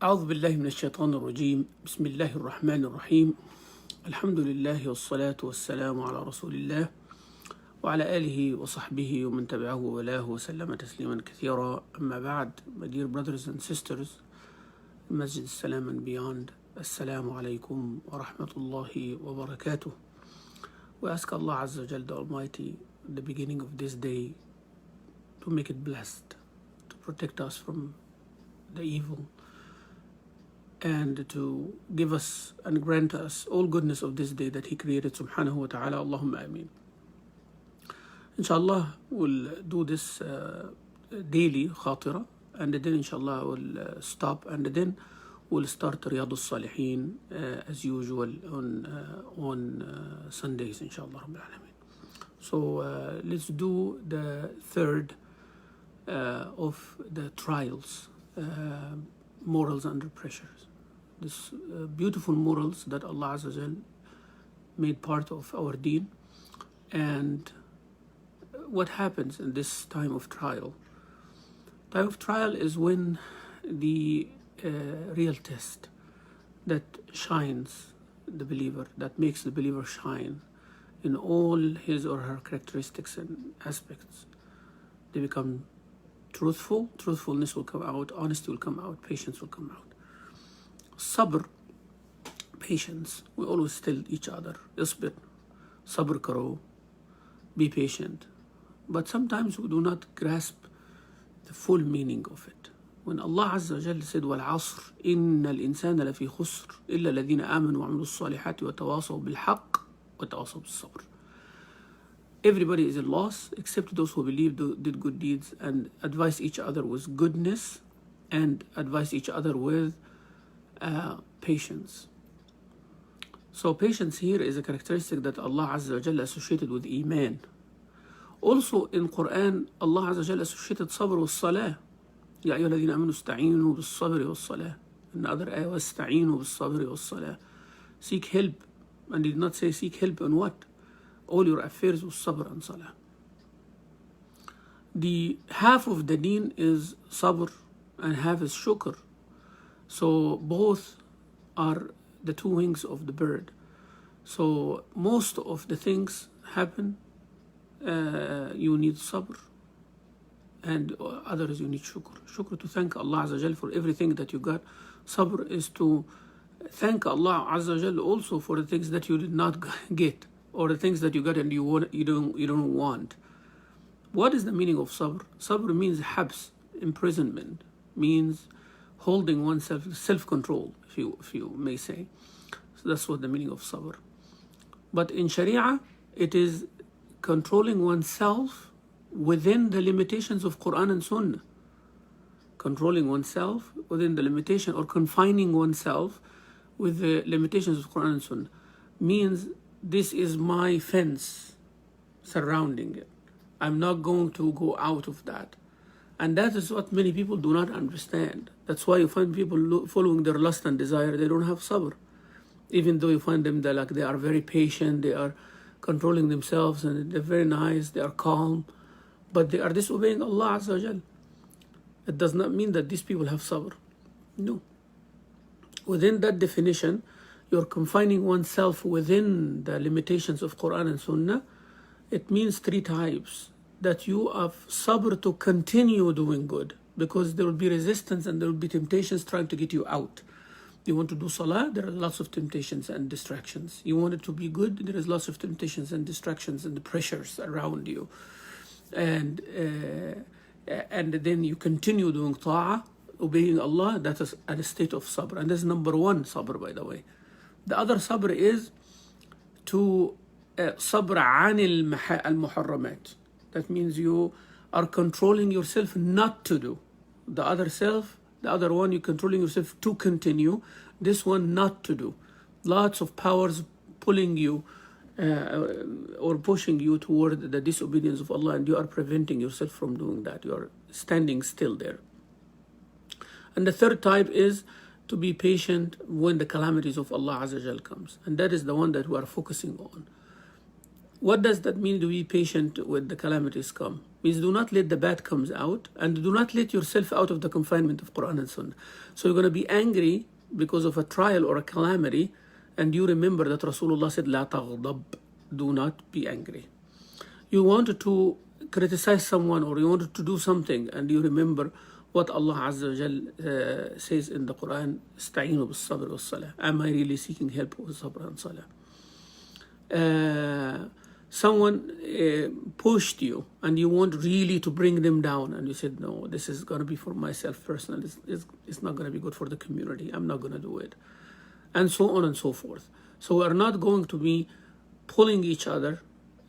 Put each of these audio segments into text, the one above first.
أعوذ بالله من الشيطان الرجيم. بسم الله الرحمن الرحيم. الحمد لله والصلاة والسلام على رسول الله وعلى آله وصحبه ومن تبعه وولاه وسلم تسليما كثيرا. أما بعد, my dear brothers and sisters, Masjid Salam and beyond, Assalamu alaikum wa rahmatullahi wa barakatuh. We ask Allah Azza wa Jal the Almighty at the beginning of this day to make it blessed, to protect us from the evil, and to give us and grant us all goodness of this day that He created, subhanahu wa ta'ala. Allahumma ameen. Inshallah, we'll do this daily khatira, and then inshallah we'll stop, and then we'll start Riyadh al-Salihin as usual on Sundays, inshallah Rabbil Alameen. So let's do the third of the trials, morals under pressure. This beautiful morals that Allah Azza wa Jal made part of our deen. And what happens in this time of trial? Time of trial is when the real test that shines the believer, that makes the believer shine in all his or her characteristics and aspects. They become truthful, truthfulness will come out, honesty will come out, patience will come out. Sabr, patience, we always tell each other, isbir, sabr karo, be patient. But sometimes we do not grasp the full meaning of it. When Allah Azza wa Jalla said, وَالْعَصْرِ إِنَّ الْإِنسَانَ لَفِي خُسْرٍ إِلَّا الَّذِينَ آمَنوا وَعَمِلُوا الصَّالِحَاتِ وَتَوَاصَوْا بِالْحَقِّ وَتَوَاصَوْا بِالصَّبْرِ. Everybody is in loss except those who believed, did good deeds, and advised each other with goodness, and advised each other with patience. So patience here is a characteristic that Allah Azza wa Jalla associated with Iman. Also in Quran, Allah Azza wa Jalla associated sabr with salah. يا أيها الذين آمنوا استعينوا بالصبر والصلاة. In other ayah, واستعينوا بالصبر والصلاة. Seek help, and did not say seek help on what? All your affairs with sabr and salah. The half of the deen is sabr and half is shukr. So both are the two wings of the bird. So most of the things happen, you need sabr, and others you need shukr. Shukr, to thank Allah Azza wa Jal for everything that you got. Sabr is to thank Allah Azza wa Jal also for the things that you did not get, or the things that you got and you don't want. What is the meaning of sabr? Sabr means habs, imprisonment, means holding oneself, self-control, if you may say. So that's what the meaning of sabr. But in Sharia, it is controlling oneself within the limitations of Quran and Sunnah. Controlling oneself within the limitation, or confining oneself with the limitations of Quran and Sunnah, means this is my fence surrounding it. I'm not going to go out of that. And that is what many people do not understand. That's why you find people following their lust and desire, they don't have sabr. Even though you find them, like they are very patient, they are controlling themselves, and they're very nice, they are calm, but they are disobeying Allah Azza wa Jal. It does not mean that these people have sabr. No. Within that definition, you're confining oneself within the limitations of Quran and Sunnah. It means three types. That you have sabr to continue doing good, because there will be resistance and there will be temptations trying to get you out. You want to do salah, there are lots of temptations and distractions. You want it to be good, there is lots of temptations and distractions and the pressures around you. And then you continue doing ta'ah, obeying Allah. That is at a state of sabr. And that's number one sabr, by the way. The other sabr is to sabr an al-muharramat. That means you are controlling yourself not to do. The other one, you're controlling yourself to continue. This one, not to do. Lots of powers pulling you or pushing you toward the disobedience of Allah, and you are preventing yourself from doing that. You are standing still there. And the third type is to be patient when the calamities of Allah Azza wa Jal comes. And that is the one that we are focusing on. what does that mean to be patient when the calamities come? Means do not let the bad comes out, and do not let yourself out of the confinement of Quran and Sunnah. So you're going to be angry because of a trial or a calamity, and you remember that Rasulullah said, La taghdab, do not be angry. You wanted to criticize someone, or you wanted to do something, and you remember what Allah Azza wa Jal says in the Quran, Ista'inu bis sabr was salah. Am I really seeking help with sabr and salah? Someone pushed you and you want really to bring them down, and you said, no, this is going to be for myself personally. It's not going to be good for the community. I'm not going to do it. And so on and so forth. So we're not going to be pulling each other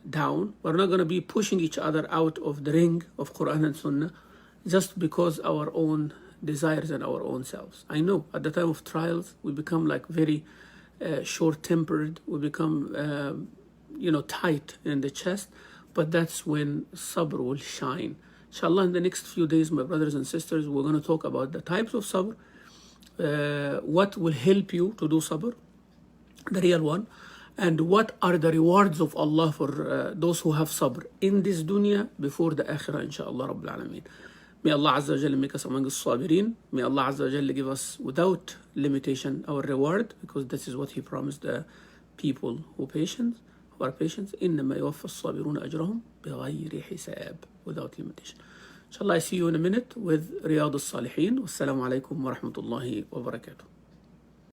down. We're not going to be pushing each other out of the ring of Quran and Sunnah just because our own desires and our own selves. I know at the time of trials, we become like very short-tempered. We become, tight in the chest. But that's when sabr will shine. Inshallah, in the next few days, my brothers and sisters, we're going to talk about the types of sabr, what will help you to do sabr, the real one, and what are the rewards of Allah for those who have sabr in this dunya before the akhirah, inshallah Rabbil Alameen. May Allah Azza wa Jalla make us among the sabirin. May Allah Azza wa Jalla give us without limitation our reward, because this is what He promised the people who are patient. إنما يوفى الصابرون أجرهم بغير حساب, without limitation. Inshallah, I see you in a minute with Riyadh al-Salihin. Wassalamu alaikum wa rahmatullahi wa barakatuh.